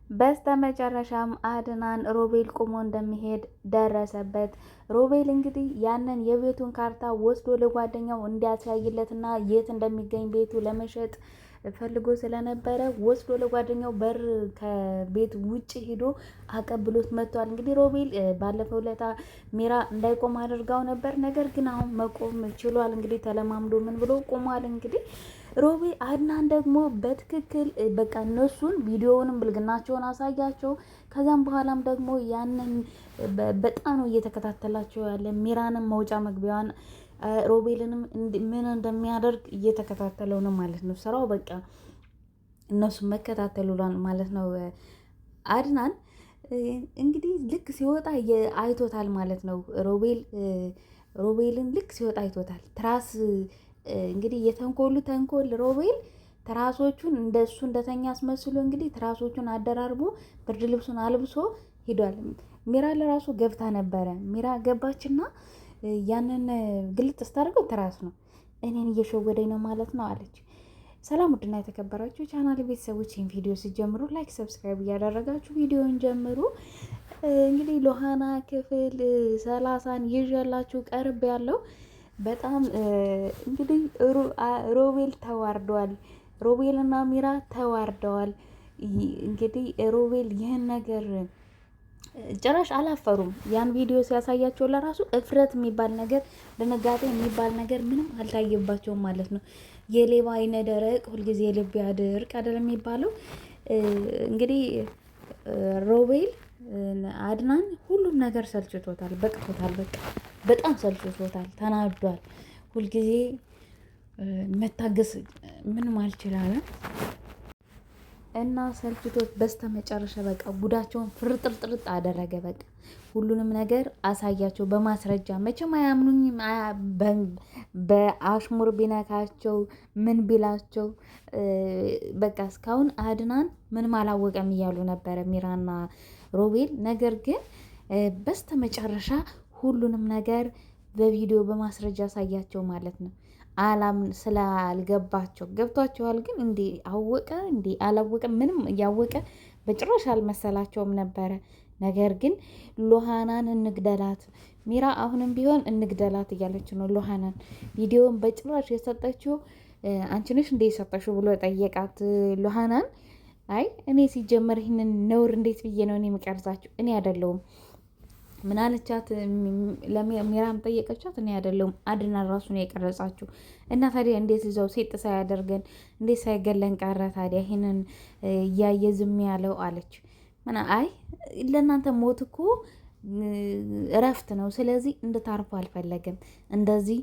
በስተመጨረሻም አድናን ሮቤል ቁሞ እንደሚሄድ ደረሰበት። ሮቤል እንግዲህ ያንን የቤቱን ካርታ ወስዶ ለጓደኛው እንዲያሳይለትና የት እንደሚገኝ ቤቱ ለመሸጥ ፈልጎ ስለነበረ ወስዶ ለጓደኛው በር ከቤት ውጭ ሄዶ አቀብሎት መጥቷል። እንግዲህ ሮቤል ባለፈው ለታ ሚራ እንዳይቆም አድርጋው ነበር። ነገር ግን አሁን መቆም ችሏል። እንግዲህ ተለማምዶ ምን ብሎ ቆሟል። እንግዲህ ሮቤል አድናን ደግሞ በትክክል በቃ እነሱን ቪዲዮውንም ብልግናቸውን አሳያቸው። ከዛም በኋላም ደግሞ ያንን በጣም ነው እየተከታተላቸው ያለ ሚራንም መውጫ መግቢያዋን ሮቤልንም ምን እንደሚያደርግ እየተከታተለው ነው ማለት ነው። ስራው በቃ እነሱን መከታተሉላን ማለት ነው። አድናን እንግዲህ ልክ ሲወጣ አይቶታል ማለት ነው። ሮቤልን ልክ ሲወጣ አይቶታል። ትራስ እንግዲህ የተንኮሉ ተንኮል ሮቤል ትራሶቹን እንደሱ እንደተኛ አስመስሎ እንግዲህ ትራሶቹን አደራርቦ ብርድ ልብሱን አልብሶ ሂዷል። ሚራ ለራሱ ገብታ ነበረ። ሚራ ገባችና ያንን ግልጥ ስታደርገው ትራስ ነው። እኔን እየሸወደኝ ነው ማለት ነው አለች። ሰላም ውድና የተከበራችሁ ቻናል ቤተሰቦች ይህን ቪዲዮ ሲጀምሩ ላይክ፣ ሰብስክራይብ እያደረጋችሁ ቪዲዮን ጀምሩ። እንግዲህ ሎሃና ክፍል 30ን ይዤላችሁ ቀርብ ያለው በጣም እንግዲህ ሮቤል ተዋርደዋል። ሮቤል እና ሚራ ተዋርደዋል። እንግዲህ ሮቤል ይህን ነገር ጭራሽ አላፈሩም። ያን ቪዲዮ ሲያሳያቸው ለራሱ እፍረት የሚባል ነገር ድንጋጤ የሚባል ነገር ምንም አልታየባቸውም ማለት ነው። የሌባ አይነ ደረቅ ሁልጊዜ ልብ ያድርቅ አይደል የሚባለው። እንግዲህ ሮቤል አድናን ሁሉም ነገር ሰልችቶታል፣ በቅቶታል። በቃ በጣም ሰልችቶታል፣ ተናዷል። ሁልጊዜ መታገስ ምንም አልችላለም እና ሰልችቶት በስተመጨረሻ በቃ ጉዳቸውን ፍርጥርጥርጥ አደረገ። በቃ ሁሉንም ነገር አሳያቸው በማስረጃ። መቼም አያምኑኝም። በአሽሙር ቢነካቸው ምን ቢላቸው በቃ እስካሁን አድናን ምንም አላወቀም እያሉ ነበረ ሚራና ሮቤል። ነገር ግን በስተመጨረሻ ሁሉንም ነገር በቪዲዮ በማስረጃ አሳያቸው ማለት ነው። አላምን ስላልገባቸው ገብቷቸዋል። ግን እንዴ አወቀ እንዴ አላወቀ ምንም እያወቀ በጭራሽ አልመሰላቸውም ነበረ። ነገር ግን ሎሃናን እንግደላት ሚራ አሁንም ቢሆን እንግደላት እያለች ነው። ሎሃናን ቪዲዮን በጭራሽ የሰጠችው አንቺ ነሽ እንዴ የሰጠችው ብሎ ጠየቃት። ሎሃናን አይ እኔ ሲጀመር ይህንን ነውር እንዴት ብዬ ነው እኔ የምቀርጻችሁ? እኔ አይደለሁም ምን አለቻት? ሚራም ጠየቀቻት። እኔ አይደለሁም አድናን ራሱ ነው የቀረጻችሁ። እና ታዲያ እንዴት እዛው ሴት ሳያደርገን እንዴት ሳይገለን ቀረ? ታዲያ ይሄንን እያየ ዝም ያለው አለች። አይ ለእናንተ ሞት እኮ እረፍት ነው። ስለዚህ እንድታርፉ አልፈለግም። እንደዚህ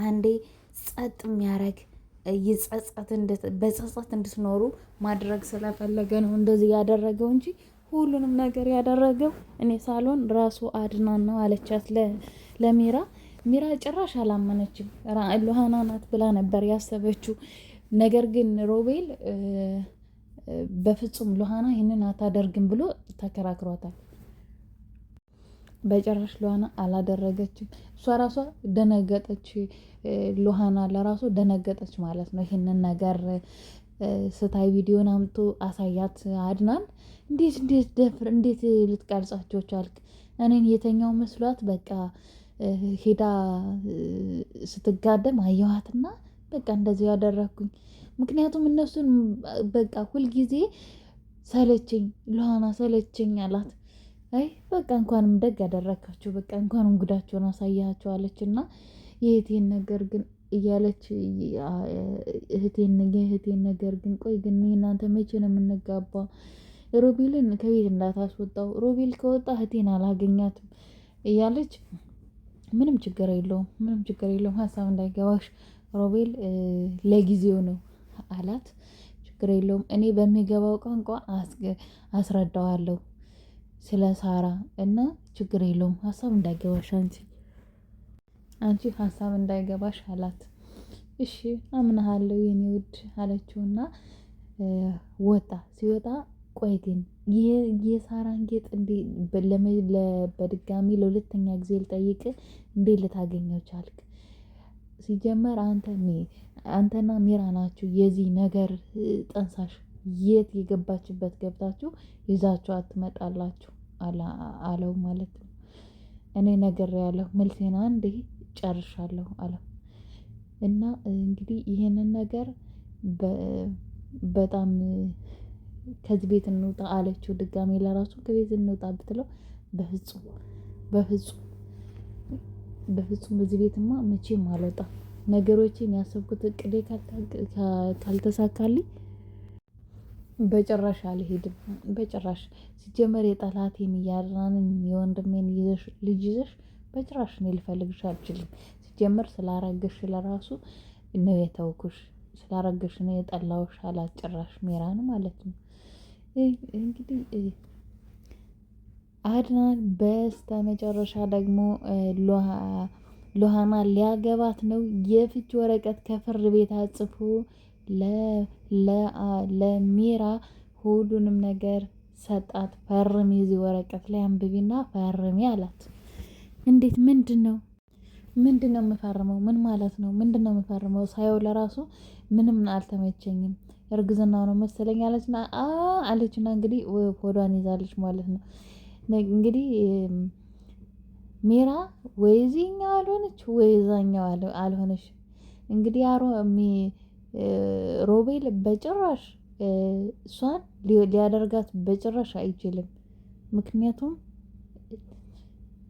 አንዴ ጸጥ የሚያደርግ በጸጸት እንድትኖሩ ማድረግ ስለፈለገ ነው እንደዚህ ያደረገው እንጂ ሁሉንም ነገር ያደረገው እኔ ሳልሆን ራሱ አድናን ነው አለቻት ለሚራ። ሚራ ጭራሽ አላመነችም። ሎሃና ናት ብላ ነበር ያሰበችው። ነገር ግን ሮቤል በፍጹም ሎሃና ይህንን አታደርግም ብሎ ተከራክሯታል። በጭራሽ ሎሃና አላደረገችም። እሷ ራሷ ደነገጠች። ሎሃና ለራሱ ደነገጠች ማለት ነው። ይህንን ነገር ስታይ ቪዲዮን አምጡ አሳያት አድናን። እንዴት ልትቀርጻቸው ቻልክ? እኔን የተኛው መስሏት በቃ ሄዳ ስትጋደም አየኋትና በቃ እንደዚህ ያደረግኩኝ። ምክንያቱም እነሱን በቃ ሁልጊዜ ሰለቸኝ፣ ሎሃና ሰለቸኝ አላት። አይ በቃ እንኳንም ደግ ያደረካችሁ፣ በቃ እንኳንም ጉዳቸውን አሳያቸው አለች። እና የእህቴን ነገር ግን እያለች የእህቴን ነገር ግን ቆይ ግን እናንተ መቼ ነው የምንጋባ? ሮቤልን ከቤት እንዳታስወጣው፣ ሮቤል ከወጣ እህቴን አላገኛትም እያለች ምንም ችግር የለውም ሀሳብ እንዳይገባሽ ሮቤል ለጊዜው ነው አላት። ችግር የለውም እኔ በሚገባው ቋንቋ አስረዳዋለሁ ስለ ሳራ እና ችግር የለውም ሀሳብ እንዳይገባሽ አንቺ ሀሳብ እንዳይገባሽ አላት። እሺ አምናሃለሁ የኔ ውድ አለችውና ሲወጣ ቆይ ግን የሳራን ጌጥ በድጋሚ ለሁለተኛ ጊዜ ልጠይቅ፣ እንዴት ልታገኘው ቻልክ? ሲጀመር አንተና ሚራ ናችሁ የዚህ ነገር ጠንሳሽ የት የገባችበት ገብታችሁ ይዛችኋት ትመጣላችሁ አለው ማለት ነው። እኔ ነግሬያለሁ መልሴን አንዴ ጨርሻለሁ አለው። እና እንግዲህ ይሄንን ነገር በጣም ከዚህ ቤት እንውጣ አለችው። ድጋሜ ለራሱ ከቤት እንውጣ ብትለው በፍጹም በፍጹም በፍጹም እዚህ ቤትማ መቼም አልወጣም። ነገሮችን ያሰብኩት እቅዴ ካልተሳካልኝ በጭራሽ አልሄድም። በጭራሽ ሲጀመር የጠላቴን እያድናንን የወንድሜን ልጅ ይዘሽ በጭራሽ እኔ ልፈልግሽ አልችልም። ሲጀመር ስላረገሽ ለራሱ ነው የተውኩሽ፣ ስላረገሽ ነው የጠላውሽ አላት። ጭራሽ ሜራን ማለት ነው። እንግዲህ አድናን በስተመጨረሻ ደግሞ ሎሃና ሊያገባት ነው። የፍች ወረቀት ከፍርድ ቤት አጽፎ ለሜራ ሁሉንም ነገር ሰጣት። ፈርሚ እዚህ ወረቀት ላይ አንብቢና ፈርሚ አላት። እንዴት? ምንድነው የምፈርመው? ምን ማለት ነው? ምንድነው የምፈርመው? ሳየው ለራሱ ምንም አልተመቸኝም። እርግዝናው ነው መሰለኝ አለችና እንግዲህ ሆዷን ይዛለች ማለት ነው። እንግዲህ ሜራ ወይ እዚህኛው አልሆነች ወይ እዛኛው አልሆነች። እንግዲህ ሮቤል በጭራሽ እሷን ሊያደርጋት በጭራሽ አይችልም።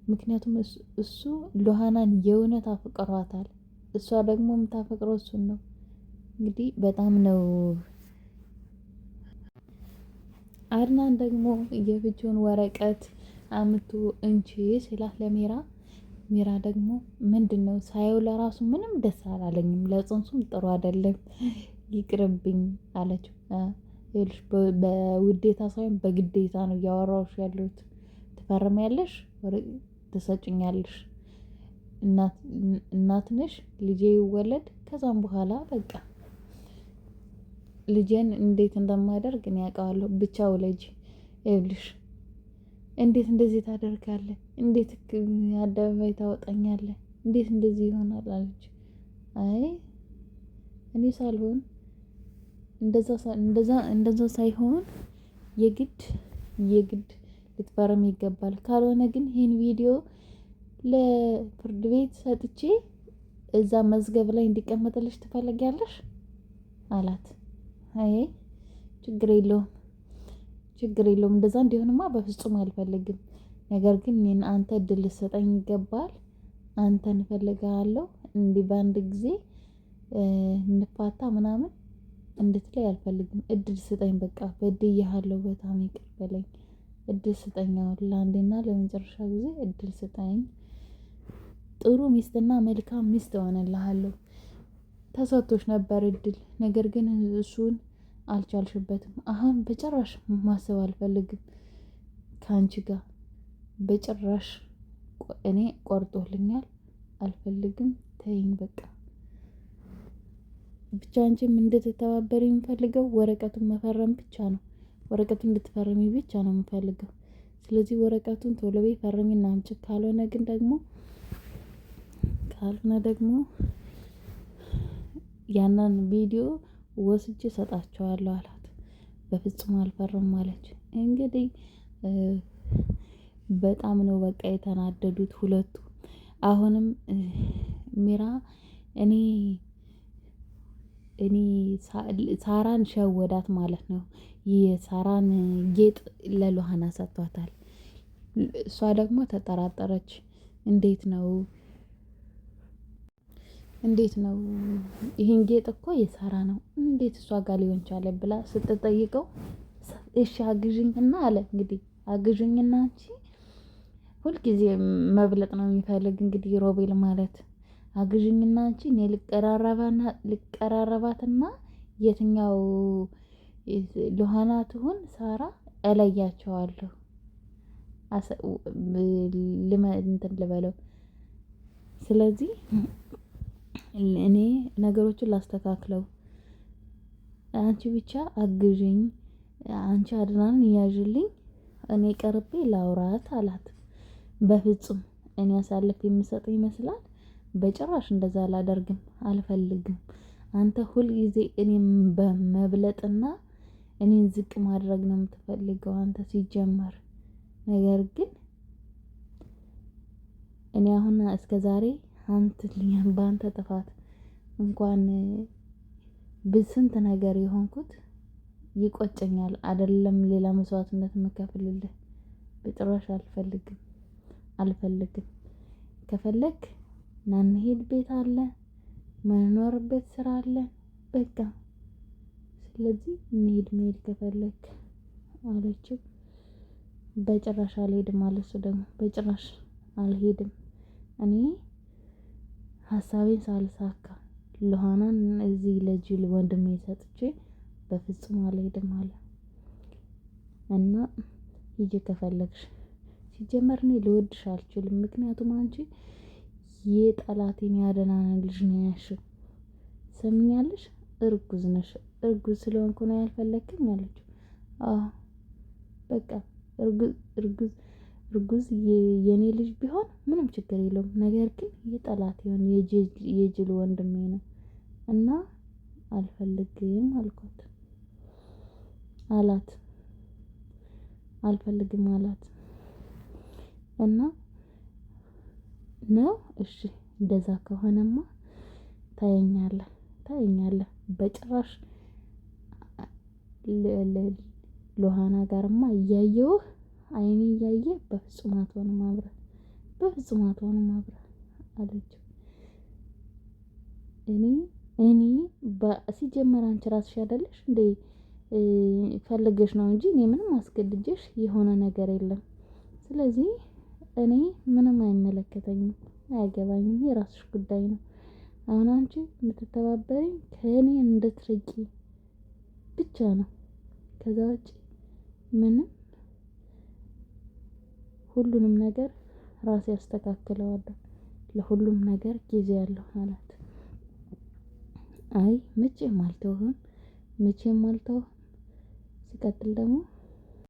ምክንያቱም እሱ ሎሃናን የእውነት አፍቅሯታል። እሷ ደግሞ የምታፈቅረው እሱን ነው። እንግዲህ በጣም ነው። አድናን ደግሞ የፍቺውን ወረቀት አምቶ እንቺ ሲላት ሜራ ደግሞ ምንድነው ሳየው ለራሱ ምንም ደስ አላለኝም፣ ለጽንሱም ጥሩ አይደለም፣ ይቅርብኝ አለችው። ይኸውልሽ በውዴታ ሳይሆን በግዴታ ነው እያወራሁሽ ያለሁት። ትፈርሚያለሽ፣ ትሰጭኛለሽ፣ እናት ነሽ፣ ልጄ ይወለድ፣ ከዛም በኋላ በቃ ልጄን እንዴት እንደማደርግ እኔ አውቃለሁ፣ ብቻ ውለጂ። ይኸውልሽ እንዴት እንደዚህ ታደርጋለህ? እንዴት አደባባይ ታወጣኛለህ? እንዴት እንደዚህ ይሆናል አለች። አይ እኔ ሳልሆን እንደዛ ሳይሆን የግድ ልትፈርም ይገባል። ካልሆነ ግን ይሄን ቪዲዮ ለፍርድ ቤት ሰጥቼ እዛ መዝገብ ላይ እንዲቀመጥልሽ ትፈልጊያለሽ አላት። አይ ችግር የለውም እንደዛ እንዲሆንማ በፍጹም አልፈልግም። ነገር ግን እኔን አንተ እድል ልትሰጠኝ ይገባል። አንተን እፈልግሃለሁ፣ እንዲህ በአንድ ጊዜ እንፋታ ምናምን እንድትለይ አልፈልግም። እድል ስጠኝ፣ በቃ በድዬሃለሁ፣ በጣም ይቅር በለኝ፣ እድል ስጠኝ። አሁን ለአንዴና ለመጨረሻ ጊዜ እድል ስጠኝ። ጥሩ ሚስትና መልካም ሚስት እሆንልሃለሁ። ተሰጥቶሽ ነበር እድል፣ ነገር ግን እሱን አልቻልሽበትም። አሁን በጭራሽ ማሰብ አልፈልግም ከአንቺ ጋር በጭራሽ። እኔ ቆርጦልኛል፣ አልፈልግም፣ ተይኝ በቃ። ብቻ አንቺም እንድትተባበሪ የምፈልገው ወረቀቱን መፈረም ብቻ ነው። ወረቀቱን እንድትፈርሚ ብቻ ነው የምፈልገው። ስለዚህ ወረቀቱን ቶሎ በይ ፈርሚና አምጪ። ካልሆነ ደግሞ ያንን ቪዲዮ ወስጄ እሰጣቸዋለሁ አላት። በፍጹም አልፈርም አለች። እንግዲህ በጣም ነው በቃ የተናደዱት ሁለቱ። አሁንም ሜራ እኔ ሳራን ሸወዳት ማለት ነው። የሳራን ጌጥ ለሎሃና ሰጥቷታል። እሷ ደግሞ ተጠራጠረች። እንዴት ነው ይሄን ጌጥ እኮ የሳራ ነው፣ እንዴት እሷ ጋር ሊሆን ቻለ ብላ ስትጠይቀው እሺ አግዥኝና አለ። እንግዲህ አግዥኝና አንቺ ሁልጊዜ መብለጥ ነው የሚፈልግ እንግዲህ ሮቤል ማለት። አግዥኝና አንቺ እኔ ልቀራረባትና የትኛው ሎሃና ትሁን ሳራ እለያቸዋለሁ። እንትን ልበለው። ስለዚህ እኔ ነገሮችን ላስተካክለው፣ አንቺ ብቻ አግዥኝ፣ አንቺ አድናንን ያዥልኝ፣ እኔ ቀርቤ ላውራት አላት። በፍጹም እኔ አሳልፌ የምሰጥ ይመስላል? በጭራሽ እንደዛ አላደርግም፣ አልፈልግም። አንተ ሁልጊዜ እኔም በመብለጥና እኔን ዝቅ ማድረግ ነው የምትፈልገው አንተ ሲጀመር። ነገር ግን እኔ አሁን እስከ ዛሬ በአንተ ጥፋት እንኳን በስንት ነገር የሆንኩት ይቆጨኛል። አይደለም ሌላ መስዋዕትነት የምከፍልልህ በጭራሽ አልፈልግም። ከፈለክ ና እንሂድ፣ ቤት አለ፣ መኖርበት ስራ አለ፣ በቃ ስለዚህ እንሂድ መሄድ ከፈለክ አለችው። በጭራሽ አልሄድም አለ እሱ ደግሞ በጭራሽ አልሄድም። እኔ ሀሳቤን ሳልሳካ ሉሃናን እዚህ ለጅል ወንድሜ ሰጥቼ በፍጹም አልሄድም አለ። እና ሂጂ ከፈለግሽ፣ ሲጀመር እኔ ልወድሽ አልችልም። ምክንያቱም አንቺ የጠላቴን ያደናን ልጅ ነው ያልሽው። ሰምኛለሽ፣ እርጉዝ ነሽ። እርጉዝ ስለሆንኩ ነው ያልፈለግከኝ አለችው። አዎ በቃ እርጉዝ የኔ ልጅ ቢሆን ምንም ችግር የለውም። ነገር ግን የጠላት የሆነ የጅል ወንድሜ ነው እና አልፈልግም አልኳት አላት። አልፈልግም አላት እና ነው እሺ፣ እንደዛ ከሆነማ ታየኛለህ በጭራሽ ሉሃና ጋርማ እያየሁህ አይኔ እያየ በፍጹም አትሆንም አብረን አለችው። እኔ ሲጀመር አንቺ ራስሽ አይደለሽ እንዴ ፈልገሽ ነው እንጂ እኔ ምንም አስገድጄሽ የሆነ ነገር የለም። ስለዚህ እኔ ምንም አይመለከተኝም፣ አያገባኝም፣ የራስሽ ጉዳይ ነው። አሁን አንቺ የምትተባበሪኝ ከእኔ እንድትርቂ ብቻ ነው። ከዛ ውጪ ምንም ሁሉንም ነገር ራሴ አስተካክለዋለሁ፣ ለሁሉም ነገር ጊዜ አለው አላት። አይ መቼም አልተውህም። ሲቀጥል ደግሞ